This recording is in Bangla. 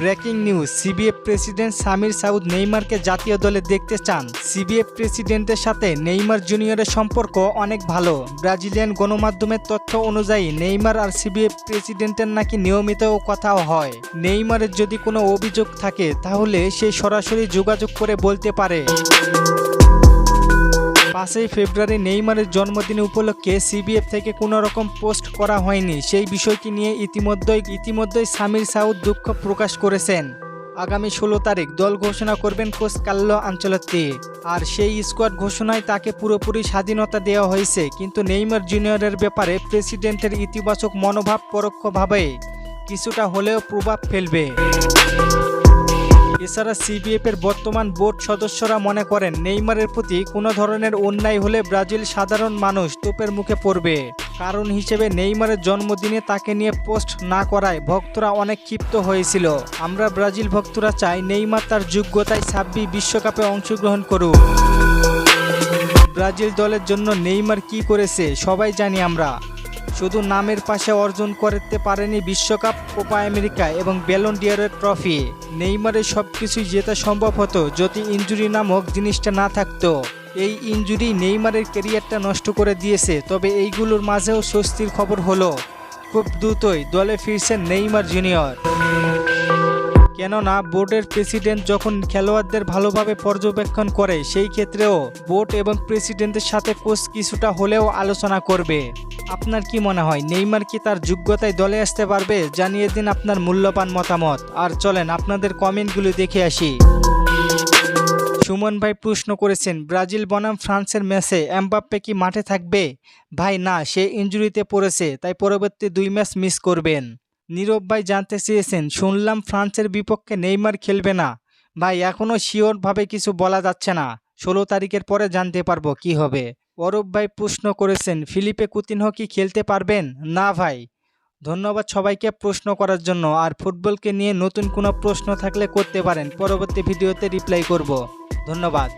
Breaking news, CBF president Samir Xaud নেইমারকে জাতীয় দলে দেখতে চান। সিবিএফ প্রেসিডেন্টের সাথে নেইমার জুনিয়রের সম্পর্ক অনেক ভালো। ব্রাজিলিয়ান গণমাধ্যমের তথ্য অনুযায়ী নেইমার আর সিবিএফ প্রেসিডেন্টের নাকি নিয়মিত কথাও হয়। নেইমারের যদি কোনো অভিযোগ থাকে তাহলে সে সরাসরি যোগাযোগ করে বলতে পারে। 5 ফেব্রুয়ারি নেইমারের জন্মদিন উপলক্ষে সিবিএফ থেকে কোনো রকম পোস্ট করা হয়নি। সেই বিষয়টি নিয়ে ইতিমধ্যেই সামির সাউদ দুঃখ প্রকাশ করেছেন। আগামী 16 তারিখ দল ঘোষণা করবেন কোচ কার্লো আনচেলত্তি। আর সেই স্কোয়াড ঘোষণায় তাকে পুরোপুরি স্বাধীনতা দেওয়া হয়েছে। কিন্তু নেইমার জুনিয়রের ব্যাপারে প্রেসিডেন্টের ইতিবাচক মনোভাব পরোক্ষভাবে কিছুটা হলেও প্রভাব ফেলবে। এছাড়া সিবিএফ এর বর্তমান বোর্ড সদস্যরা মনে করেন নেইমারের প্রতি কোনো ধরনের অন্যায় হলে ব্রাজিল সাধারণ মানুষ তোপের মুখে পড়বে। কারণ হিসেবে নেইমারের জন্মদিনে তাকে নিয়ে পোস্ট না করায় ভক্তরা অনেক ক্ষিপ্ত হয়েছিল। আমরা ব্রাজিল ভক্তরা চাই নেইমার তার যোগ্যতায় 26 বিশ্বকাপে অংশগ্রহণ করুক। ব্রাজিল দলের জন্য নেইমার কি করেছে সবাই জানি আমরা। শুধু নামের পাশে অর্জন করতে পারেনি বিশ্বকাপ, কোপা আমেরিকা এবং ব্যালন ডি'অরের ট্রফি। নেইমারের সবকিছুই জেতা সম্ভব হতো যদি ইনজুরি নামক জিনিসটা না থাকতো। এই ইনজুরি নেইমারের ক্যারিয়ারটা নষ্ট করে দিয়েছে। তবে এইগুলোর মাঝেও স্বস্তির খবর হলো খুব দ্রুতই দলে ফিরছেন নেইমার জুনিয়র। কেননা বোর্ডের প্রেসিডেন্ট যখন খেলোয়াড়দের ভালোভাবে পর্যবেক্ষণ করে সেই ক্ষেত্রেও বোর্ড এবং প্রেসিডেন্টের সাথে কোচ কিছুটা হলেও আলোচনা করবে। আপনার কি মনে হয় নেইমার কি তার যোগ্যতায় দলে আসতে পারবে? জানিয়ে দিন আপনার মূল্যবান মতামত। আর চলেন আপনাদের কমেন্টগুলো দেখে আসি। সুমন ভাই প্রশ্ন করেছেন, ব্রাজিল বনাম ফ্রান্সের ম্যাচে এমবাপ্পে কি মাঠে থাকবে? ভাই না, সে ইনজুরিতে পড়েছে, তাই পরবর্তী 2 ম্যাচ মিস করবেন। নীরব ভাই জানতে চেয়েছেন, শুনলাম ফ্রান্সের বিপক্ষে নেইমার খেলবে না। ভাই এখনও শিওরভাবে কিছু বলা যাচ্ছে না, 16 তারিখের পরে জানতে পারবো কি হবে। অরূপ ভাই প্রশ্ন করেছেন, ফিলিপে কুতিনহো কি খেলতে পারবেন? না ভাই। ধন্যবাদ সবাইকে প্রশ্ন করার জন্য। আর ফুটবলকে নিয়ে নতুন কোনো প্রশ্ন থাকলে করতে পারেন, পরবর্তী ভিডিওতে রিপ্লাই করব। ধন্যবাদ।